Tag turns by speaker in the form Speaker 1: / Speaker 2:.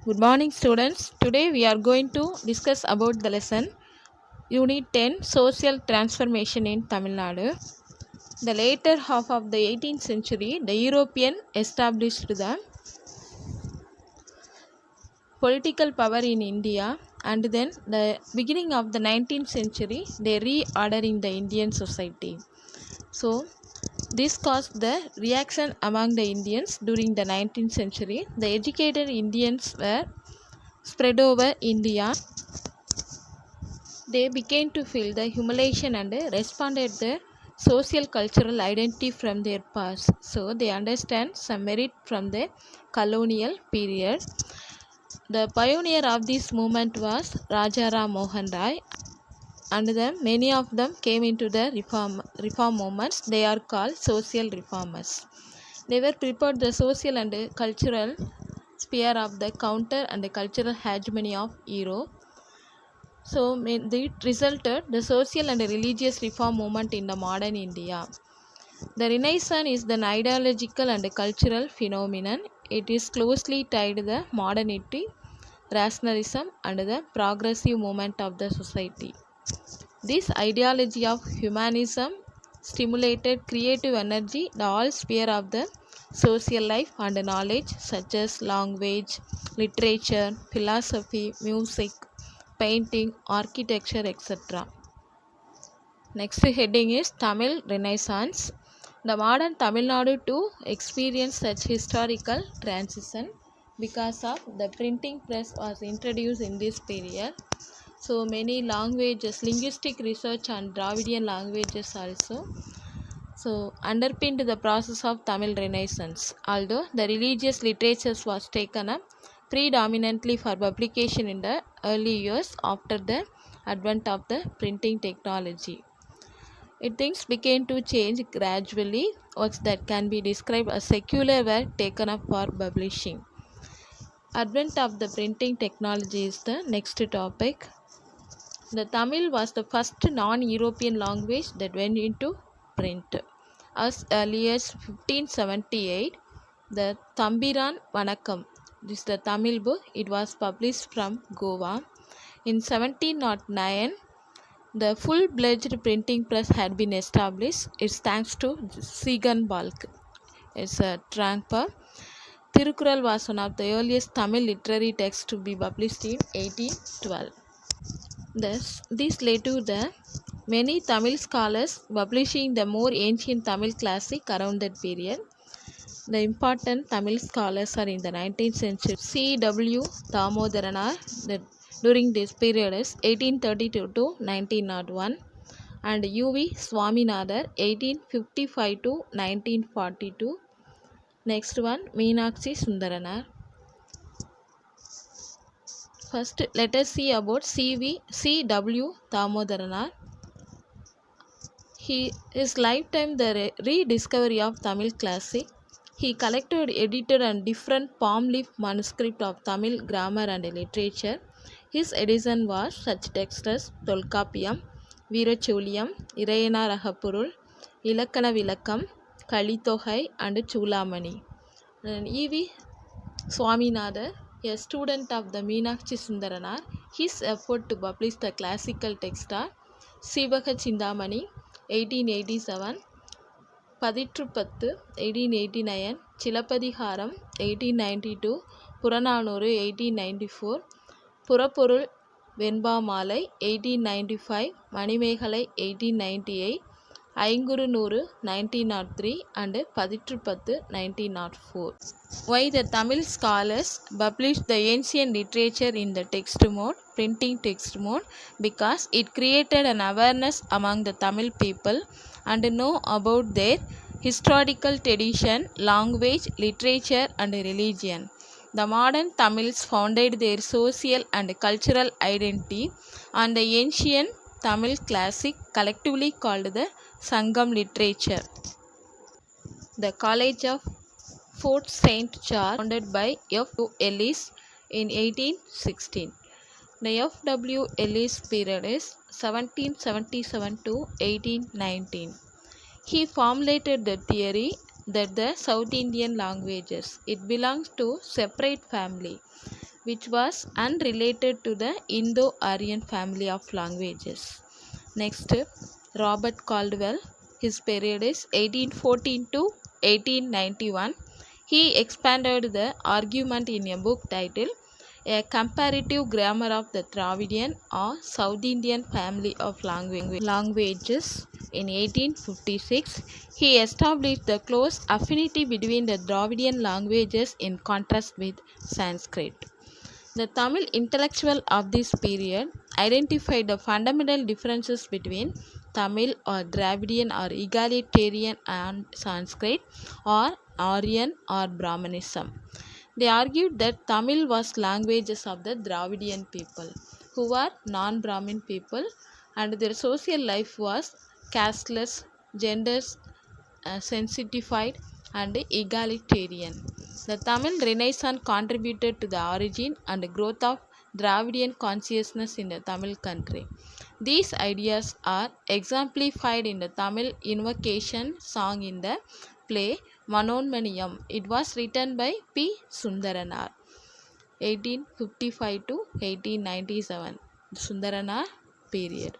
Speaker 1: Good morning, students. Today we are going to discuss about the lesson Unit 10 Social Transformation in Tamil Nadu. The later half of the 18th century, the European established the political power in India, and then the beginning of the 19th century, they reordering the Indian society. So, this caused the reaction among the Indians during the 19th century. The educated Indians were spread over India. They began to feel the humiliation and responded their social cultural identity from their past. So they understand some merit from the colonial period. The pioneer of this movement was Raja Ram Mohan Rai, and then many of them came into the reform movements. They are called social reformers. They were prepared the social and cultural sphere of the counter and the cultural hegemony of Europe. So it resulted the social and religious reform movement in the modern India. The Renaissance is an ideological and cultural phenomenon. It is closely tied to the modernity, rationalism, and the progressive movement of the society. This ideology of humanism stimulated creative energy in all spheres of the social life and knowledge, such as language, literature, philosophy, music, painting, architecture, etc. Next heading is Tamil Renaissance. The modern Tamil Nadu too experienced such historical transition because of the printing press was introduced in this period. So many languages, linguistic research on Dravidian languages also. So underpinned the process of Tamil Renaissance. Although the religious literature was taken up predominantly for publication in the early years after the advent of the printing technology. Things began to change gradually. Works that can be described as secular were taken up for publishing. Advent of the printing technology is the next topic. The Tamil was the first non-European language that went into print. As early as 1578, the Thambiran Vanakkam, this is the Tamil book, it was published from Goa. In 1709, the full-fledged printing press had been established. It's thanks to Sigan Balk. It's a Trangpa. Tirukural was one of the earliest Tamil literary texts to be published in 1812. This led to the many Tamil scholars publishing the more ancient Tamil classic around that period. The important Tamil scholars are in the 19th century. C.W. Thamodaranar during this period is 1832 to 1901, and U.V. Swaminathan 1855 to 1942. Next one, Meenakshi Sundaranar. First, let us see about C.W. Thamodaranar. His lifetime the rediscovery of Tamil classic. He collected, edited and different palm leaf manuscript of Tamil grammar and literature. His edition was such texts as Tolkapiyam, Veeracholiam, Irayana Rahapurul, Ilakkana Vilakkam, Kalitogai and Chulamani. And E.V. Swaminathan, a student of the Meenakshi Sundaranar, his effort to publish the classical text are Sivaga Chindamani 1887, Paditru 1889, Chilapadiharam 1892, Purananuru 1894, Purapurul Venbamalai 1895, Manimegalai 1898, Ainguru Nuru 1903 and Paditru 1904. Why the Tamil scholars published the ancient literature in the text mode, printing text mode? Because it created an awareness among the Tamil people and know about their historical tradition, language, literature and religion. The modern Tamils founded their social and cultural identity on the ancient Tamil classic collectively called the Sangam literature. The College of Fort St. Charles, founded by F. W. Ellis in 1816. The F. W. Ellis period is 1777 to 1819. He formulated the theory that the South Indian languages. It belongs to separate family which was unrelated to the Indo-Aryan family of languages. Next, Robert Caldwell. His period is 1814 to 1891. He expanded the argument in a book titled A Comparative Grammar of the Dravidian or South Indian Family of Languages. In 1856, he established the close affinity between the Dravidian languages in contrast with Sanskrit. The Tamil intellectual of this period identified the fundamental differences between Tamil or Dravidian or egalitarian and Sanskrit or Aryan or Brahmanism. They argued that Tamil was languages of the Dravidian people who were non-Brahmin people and their social life was casteless, gender sensitified and egalitarian. The Tamil Renaissance contributed to the origin and growth of Dravidian consciousness in the Tamil country. These ideas are exemplified in the Tamil invocation song in the play Manonmaniyam. It was written by P. Sundaranar, 1855 to 1897. Sundaranar period.